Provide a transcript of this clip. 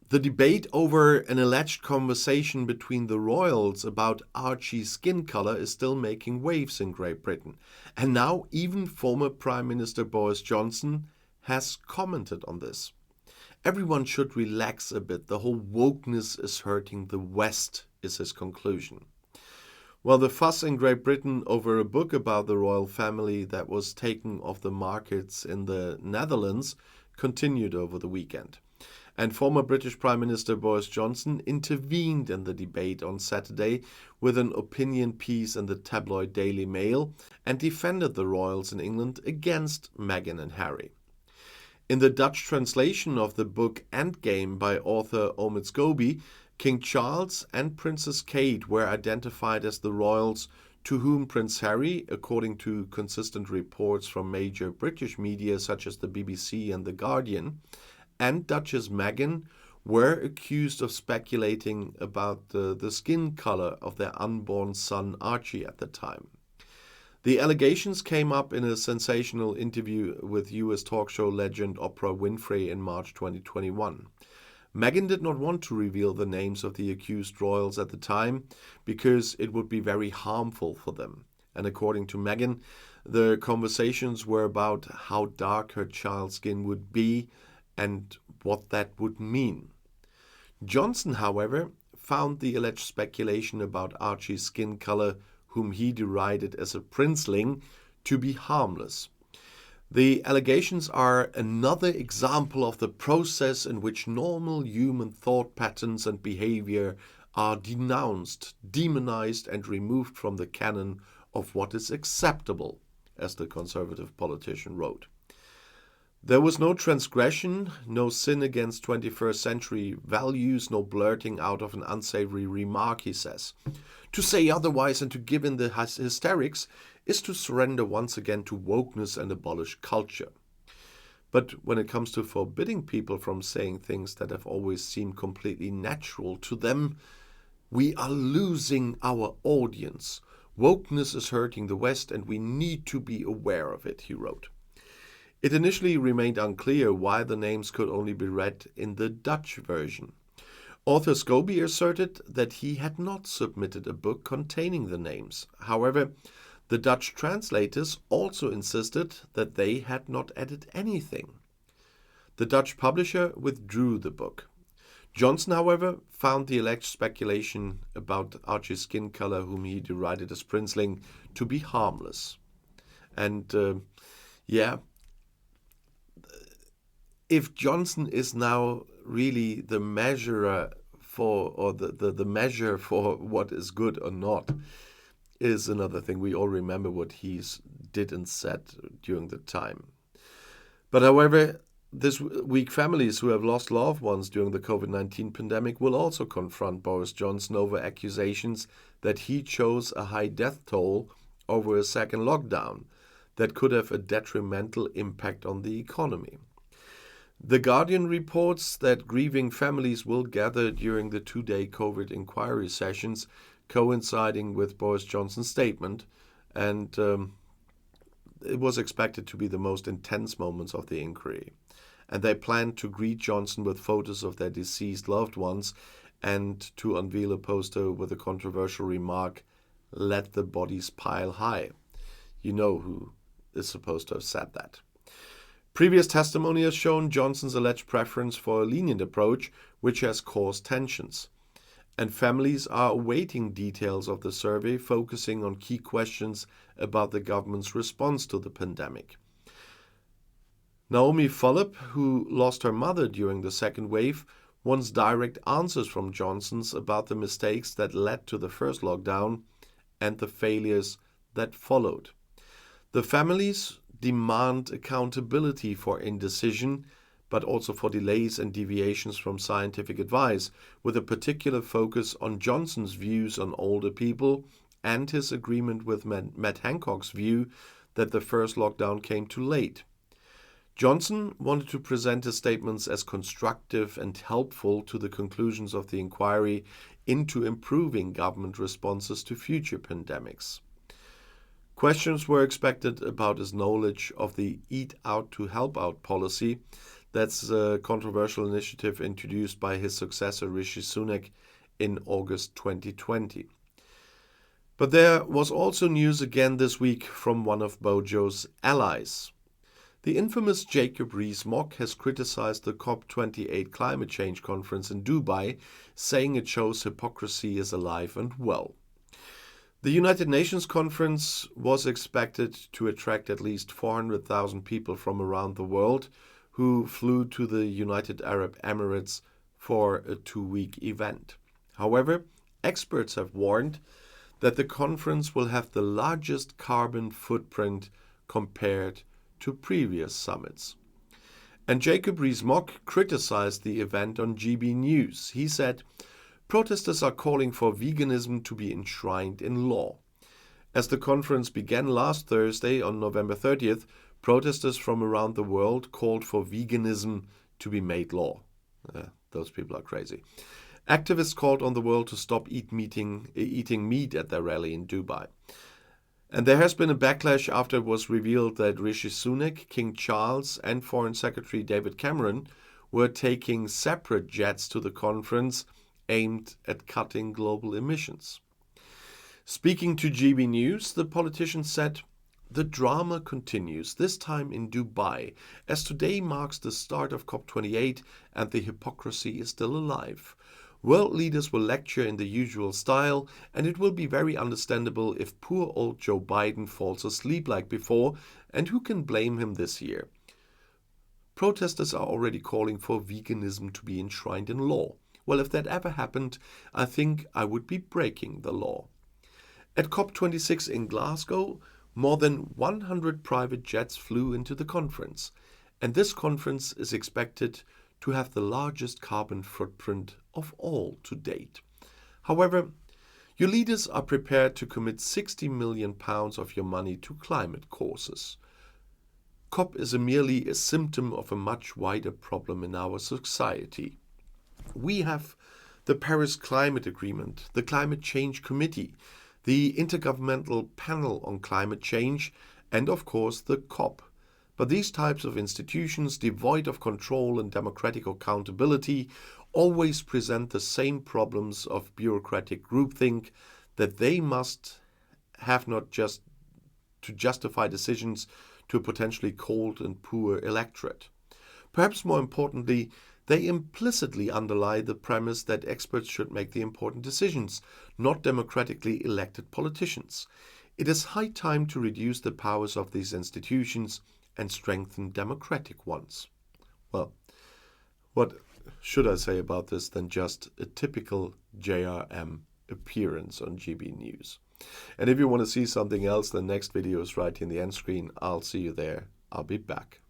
The debate over an alleged conversation between the royals about Archie's skin color is still making waves in Great Britain. And now even former Prime Minister Boris Johnson has commented on this. Everyone should relax a bit. The whole wokeness is hurting the West, is his conclusion. Well, the fuss in Great Britain over a book about the royal family that was taken off the markets in the Netherlands continued over the weekend. And former British Prime Minister Boris Johnson intervened in the debate on Saturday with an opinion piece in the tabloid Daily Mail and defended the royals in England against Meghan and Harry. In the Dutch translation of the book Endgame by author Omid Scobie, King Charles and Princess Kate were identified as the royals to whom Prince Harry, according to consistent reports from major British media such as the BBC and The Guardian, and Duchess Meghan were accused of speculating about the skin color of their unborn son Archie at the time. The allegations came up in a sensational interview with US talk show legend Oprah Winfrey in March 2021. Meghan did not want to reveal the names of the accused royals at the time because it would be very harmful for them. And according to Meghan, the conversations were about how dark her child's skin would be and what that would mean. Johnson, however, found the alleged speculation about Archie's skin color, whom he derided as a princeling, to be harmless. The allegations are another example of the process in which normal human thought patterns and behavior are denounced, demonized, and removed from the canon of what is acceptable, as the conservative politician wrote. There was no transgression, no sin against 21st century values, no blurting out of an unsavory remark, he says. To say otherwise and to give in the hysterics is to surrender once again to wokeness and abolish culture. But when it comes to forbidding people from saying things that have always seemed completely natural to them, we are losing our audience. Wokeness is hurting the West and we need to be aware of it, he wrote. It initially remained unclear why the names could only be read in the Dutch version. Author Scobie asserted that he had not submitted a book containing the names. However, the Dutch translators also insisted that they had not added anything. The Dutch publisher withdrew the book. Johnson, however, found the alleged speculation about Archie's skin color, whom he derided as princeling, to be harmless. And if Johnson is now really the measurer for, or the measure for what is good or not, is another thing. We all remember what he did and said during the time. But however, this week families who have lost loved ones during the COVID-19 pandemic will also confront Boris Johnson over accusations that he chose a high death toll over a second lockdown that could have a detrimental impact on the economy. The Guardian reports that grieving families will gather during the two-day COVID inquiry sessions, coinciding with Boris Johnson's statement, and it was expected to be the most intense moments of the inquiry. And they plan to greet Johnson with photos of their deceased loved ones and to unveil a poster with a controversial remark, "Let the bodies pile high." You know who is supposed to have said that. Previous testimony has shown Johnson's alleged preference for a lenient approach, which has caused tensions. And families are awaiting details of the survey, focusing on key questions about the government's response to the pandemic. Naomi Follop, who lost her mother during the second wave, wants direct answers from Johnson's about the mistakes that led to the first lockdown and the failures that followed. The families demand accountability for indecision, but also for delays and deviations from scientific advice, with a particular focus on Johnson's views on older people and his agreement with Matt Hancock's view that the first lockdown came too late. Johnson wanted to present his statements as constructive and helpful to the conclusions of the inquiry into improving government responses to future pandemics. Questions were expected about his knowledge of the Eat Out to Help Out policy That's a controversial initiative introduced by his successor Rishi Sunak in August 2020. But there was also news again this week from one of Bojo's allies. The infamous Jacob Rees-Mogg has criticized the COP28 climate change conference in Dubai, saying it shows hypocrisy is alive and well. The United Nations conference was expected to attract at least 400,000 people from around the world who flew to the United Arab Emirates for a 2-week event. However, experts have warned that the conference will have the largest carbon footprint compared to previous summits. And Jacob Rees-Mogg criticized the event on GB News. He said, "Protesters are calling for veganism to be enshrined in law." As the conference began last Thursday on November 30th, protesters from around the world called for veganism to be made law. Those people are crazy. Activists called on the world to stop eating meat at their rally in Dubai. And there has been a backlash after it was revealed that Rishi Sunak, King Charles, and Foreign Secretary David Cameron were taking separate jets to the conference aimed at cutting global emissions. Speaking to GB News, the politician said, "The drama continues, this time in Dubai, as today marks the start of COP28 and the hypocrisy is still alive. World leaders will lecture in the usual style, and it will be very understandable if poor old Joe Biden falls asleep like before, and who can blame him this year? Protesters are already calling for veganism to be enshrined in law. Well, if that ever happened, I think I would be breaking the law." At COP26 in Glasgow, more than 100 private jets flew into the conference, and this conference is expected to have the largest carbon footprint of all to date. However, your leaders are prepared to commit £60 million of your money to climate causes. COP is merely a symptom of a much wider problem in our society. We have the Paris Climate Agreement, the Climate Change Committee, the Intergovernmental Panel on Climate Change, and of course the COP. But these types of institutions, devoid of control and democratic accountability, always present the same problems of bureaucratic groupthink that they must have not just to justify decisions to a potentially cold and poor electorate. Perhaps more importantly, they implicitly underlie the premise that experts should make the important decisions, not democratically elected politicians. It is high time to reduce the powers of these institutions and strengthen democratic ones. Well, what should I say about this than just a typical JRM appearance on GB News? And if you want to see something else, the next video is right in the end screen. I'll see you there. I'll be back.